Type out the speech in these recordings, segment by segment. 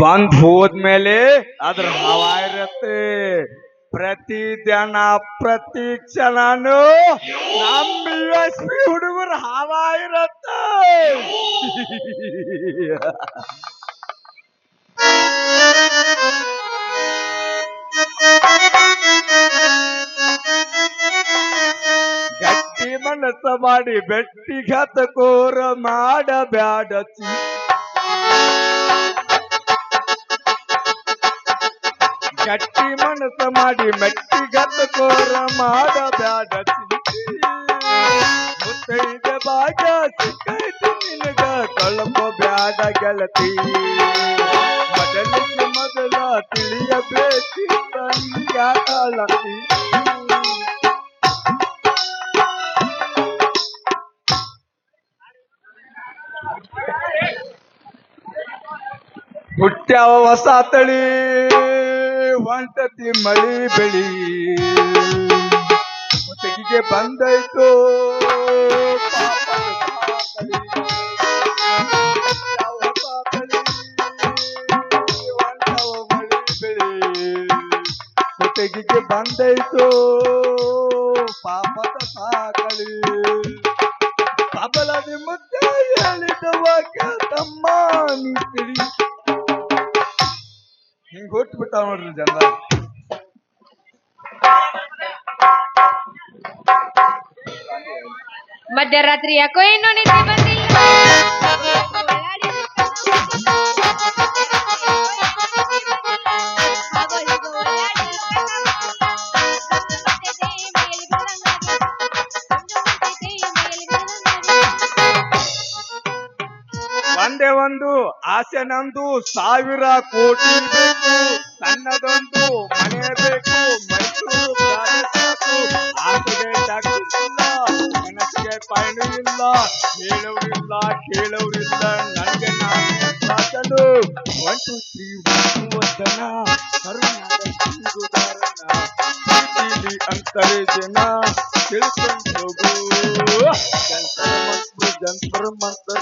ಬಂದ್ ಹೋದ್ಮೇಲೆ ಅದ್ರ ಹವಾ ಇರತ್ತೆ. ಪ್ರತಿ ದಿನ ಪ್ರತಿ ಕ್ಷಣನು ನಮ್ಮ ಎಸ್.ಪಿ ಹುಡುಗರ ಹವಾ ಇರತ್ತ. ಗಟ್ಟಿ ಮನಸ್ಸ ಮಾಡಿ ಬೆಟ್ಟಿಗತ ಕೋರ ಮಾಡಬ್ಯಾಡ. ಗಟ್ಟಿ ಮನಸ್ಸ ಮಾಡಿ ಮೆಟ್ಟಿಗತ ಕೋರ ಮಾಡಬ್ಯಾಡ. ಮುತ್ತೈದ ಭಾಗ್ಯ ಸಿಕ್ಕೈತಿ ನಿನಗ ಕಳ್ಕೋಬ್ಯಾಡ ಗೆಳತಿ. ಮೊದಲಿಗೆ ಮೊದಲ ತಿಳಿಯಬೇಕಿತ್ತ ಯಾಕಳತಿ. ಹುಟ್ಟ್ಯಾವ ಹೊಸ ತಳಿ ಹೊಂಟತಿ ಮಳಿ ಬೆಳಿ. ಮುತ್ತಿಗೆ ಬಂದೈತು ಮಳಿ ಬೆಳಿ. ಮುತ್ತಿಗೆ ಬಂದೈತು ಪಾಪದ ಸಾಕಳಿ. ಪಾಪಲದ ಮುದ್ದೆ ಹೇಳಿದವಾಗ ತಮ್ಮ ನೀ ತಿಳಿ. ಹಿಂಗ್ ಹುಟ್ಬಿಟ್ಟಾವ ನೋಡ್ರಿ ಜನ. ಮಧ್ಯರಾತ್ರಿ ಯಾಕೋ ಏನೋ ನಿದ್ದೆ ಬಂದಿಲ್ಲ. ಒಂದೇ ಒಂದು ಆಸೆ ನಂದು, 1000 ಕೋಟಿ ಬೇಕು. ಸಣ್ಣದೊಂದು ಮನೆ ಬೇಕು, ಮೈಸೂರು ಪ್ಯಾಲೇಸ್. ಆಸೆಗೆ ಡಾಕ್ಟರ್ ಇಲ್ಲ, ಮನಸ್ಸಿಗೆ ಪೈನು ಇಲ್ಲ. ಹೇಳೋರಿಲ್ಲ ಕೇಳೋರಿಲ್ಲ, ನನಗೆ ನಾನೇ ಸಾಕಲು. 1 2 3 ವದನ ಕರುಣಾದ ಸಿಂಧುದಾರನ ಪ್ರೀತಿಲಿ ಅಂತರೆ ಜನ ತಿಳ್ಕೊಂಡು ಹೋಗು. ಜಂತರ ಮಂತರ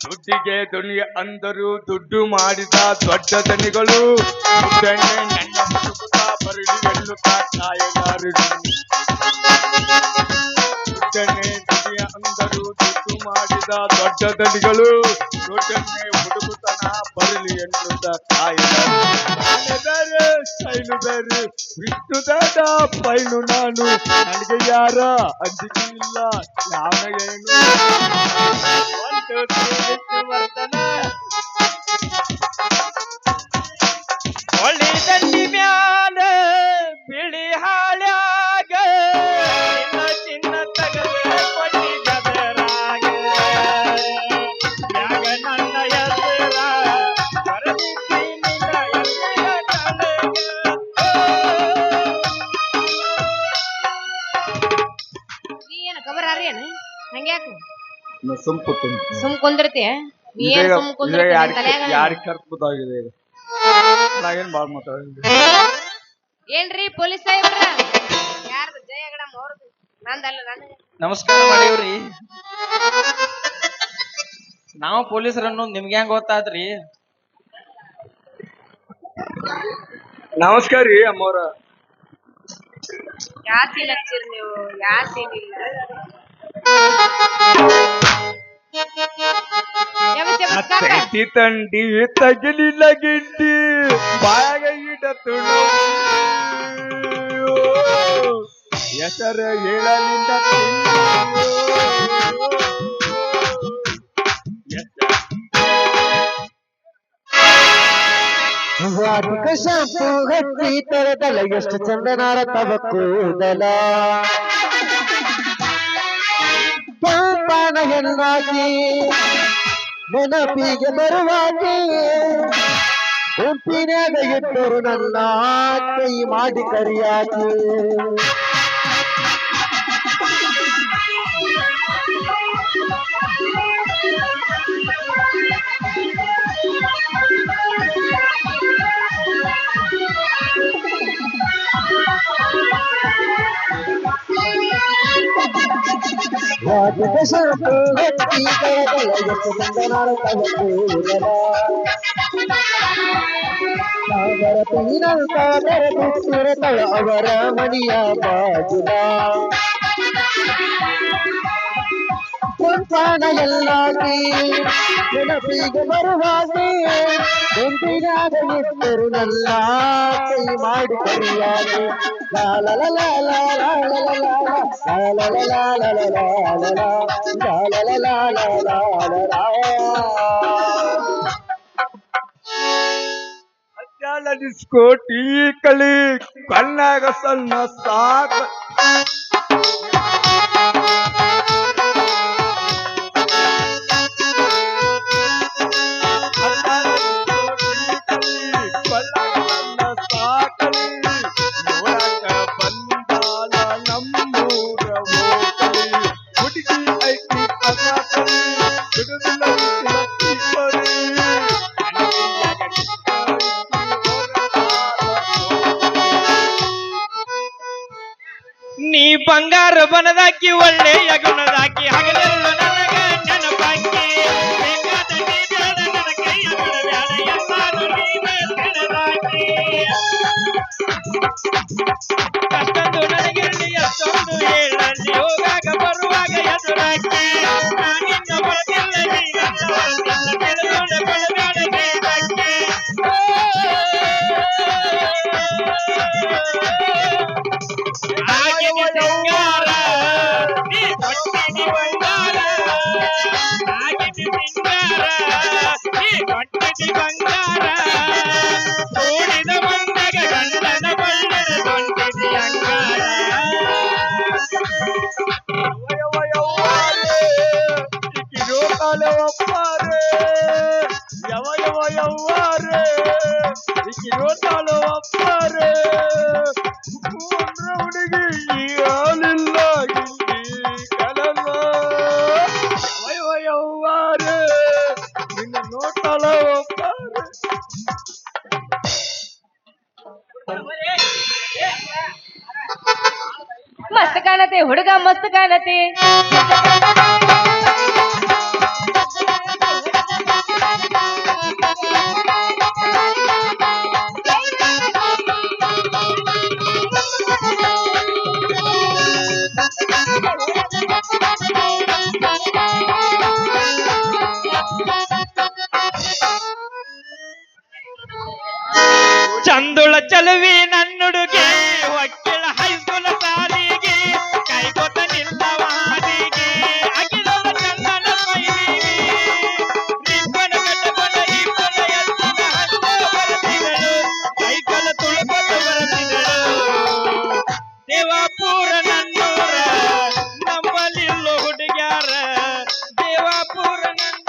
ದುಡ್ಡಿಗೆ ದುನಿಯ ಅಂದರು, ದುಡ್ಡು ಮಾಡಿದ ದೊಡ್ಡ ದನಿಗಳು. ದುಡ್ಡನ್ನೇ ನನ್ನ ಹುಡುಕುತ್ತಾ ಬರಲಿ ಎನ್ನುತ್ತಾ ಕಾಯಗಾರರು. ದುಡ್ಡನ್ನೇ ದುನಿಯ ಅಂದರು, ದುಡ್ಡು ಮಾಡಿದ ದೊಡ್ಡ ದನಿಗಳು. ದುಡ್ಡನ್ನೇ ಹುಡುಕುತನ ಬರಲಿ ಎನ್ನುತ್ತಾ ಕಾಯಗಾರರು. ಬೇರೆ ಸ್ಟೈಲು ಬೇರೆ, ವಿಷ್ಣುದಾದ ಪೈನು ನಾನು. ನನಗೆ ಯಾರ ಅಂಜಿಕೆ ಇಲ್ಲ, ಯಾವ ಏನು ಒಳ್ಳಿ ದಂಡಿ ಮ್ಯಾಲ ಬಿಳಿ ಹಾಳ್ಯಾಗ ಚಿನ್ನ ತಗದ ಕೊಟ್ಟಿ ಗದರಾಗ. ಯಾಗ ನನ್ನ ಹೆಸರ ಬರದಿದ್ದಿ ನಿನ್ನ ಹೆಸರ ತನಗ. ಏನ ಖಬರ್ ಆರಿ ಏನ ಹಂಗ್ಯಾಕ ಸುಮ್ ಕುಂದಿರ್ತಿ. ಯಾರಿಗೆ ಕರ್ಕೋದಾಗಿದೆ. ನಾವೇನ್ ಬಾಳ್ ಮಾತಾಡಿದ್ವಿ. ಏನ್ರಿ ಪೊಲೀಸ್ ಸಾಹೇಬ್ರ? ಯಾರ್ದು ಜಯಗಡಮ್ ಅವ್ರದ್ದು? ನಂದಲ್ಲ ನನಗೆ. ನಮಸ್ಕಾರ ಮಾಡಿವ್ರಿ. ನಾವು ಪೊಲೀಸರು ಅನ್ನೋದು ನಿಮ್ಗೆ ಹೆಂಗ್ ಗೊತ್ತಾದ್ರಿ? ನಮಸ್ಕಾರ ರೀ ಅಮ್ಮವ್ರ. ಯಾವ ಸೀನ್ ಹಚ್ಚಿರಿ ನೀವು? ಯಾವ ಸೀನ್ ಇಲ್ಲ. ಅತ್ತೈತಿ ತಂಡಿ ತಗಲಿಲ್ಲ ಗಿಡ್ಡಿ ಬಾಯಾಗ ಇಡತು ಹೆಸರ ಹೇಳಲಿಂದ ಶಾಂಪು ಹಚ್ಚಿ ತರದಲ್ಲ ಎಷ್ಟು ಚಂದನಾರ ತವ ಕೂದಲ. ಪಾನ ಹೆಣ್ಣಾಕಿ ನೆನಪಿಗೆ ಬರುವಾಗಿ ಗುಂಪಿನಾಗ ಇದ್ದರು ನನ್ನ ಕೈ ಮಾಡಿ ಕರಿಯಾಕಿ. ರಾಜದ ಶಾಂತು ಹೊತ್ತಿ ಅವರ ಪೀನಂತ ಬೆರೆತಿರುತ್ತಳ ಅವರ ಮನೆಯ ಬಾಗಿಲ ಕುಂತಾನ ಎಲ್ಲಾಗಿ ನೆನಪಿಗೆ ಬರುವಾಗಿ ಗಂಟಿನಾಗ ನಿಂತರು ನನ್ನ ಕೈ ಮಾಡಿ ಕರಿಯಾಗಿ ಅಜ್ಜಾಲ ಡಿಸ್ಕೋಟಿ ಕಳಿ ಕಣ್ಣಾಗ ಸಣ್ಣ ಸಾಕ ನೀ ಬಂಗಾರ ಬನದಾಕಿ ಒಳ್ಳೆಯ ಗುಣದಾಕಿ ಹಗಲೆಲ್ಲ ನನಗ ನೆನಪಾಕಿ ಬೇಕಾದ ನೀ ಬೇಡ ನನ್ನ ಕೈಯ ಬಿಡಬೇಡ ಎಲ್ಲಾರು ನೀವೇ ತಿಳಿದಾಕಿ ಕಷ್ಟಂದು ನನಗಿರಲಿ ಎಷ್ಟೊಂದು ಹೇಳಲ್ಲಿ ಹೋಗಾಗ ಬರುವಾಗ ಎದುರಾಕಿ ನಾನಿನ್ನ ಬರದಿಲ್ಲ ನೀ ನನ್ನ ಬರದಿಲ್ಲ ತಿಳಿದೋಣ ಬೆಳಬೇಡ ಬೇಡಾಕಿ ಹುಡುಗಿ ಹಾಲಿಲ್ಲ ಯವ್ವಾರೆ ನಿನ್ನ ನೋಟಲ ಮಸ್ತ್ ಕಾಣತೆ ಹುಡುಗ ಮಸ್ತ್ ಕಾಣತೆ ಚಂದುಳ ಚಲುವಿ ನನ್ನುಡುಗೆ ಒಕ್ಕಿಳ ಹೈಸ್ಕೂಲ ಸಾಲಿಗೆ ಕೈಗೊತ್ತ ನಿಲ್ಲವಾದಿಗೆ ಅಗಿಲದ ಚಂದನ ಮೈಲಿಗೆ ನಿಬ್ಬನ ಕಟ್ಟಕೊಂಡ ಇಬ್ಬನ ಎತ್ತಿನ ಹಂತ ಬರತಿಗಳು ಕೈಕಲ ತುಳುಕೊತ ಬರತಿಗಳು ದೇವಾಪುರ ನನ್ನೂರ ನಂಬಲಿಲ್ಲ ಹುಡುಗ್ಯಾರ ದೇವಾಪುರ ನನ್ನ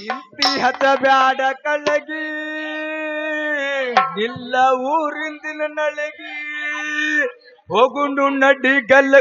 ಇಂತಿ ಹತ ಬ್ಯಾಡ ಕಳ್ಳಗಿ ಇಲ್ಲ ಊರಿಂದಿನ ನಳಗಿ ಹೋಗುಂಡು ನಡ್ಡಿ ಗಲ್ಲ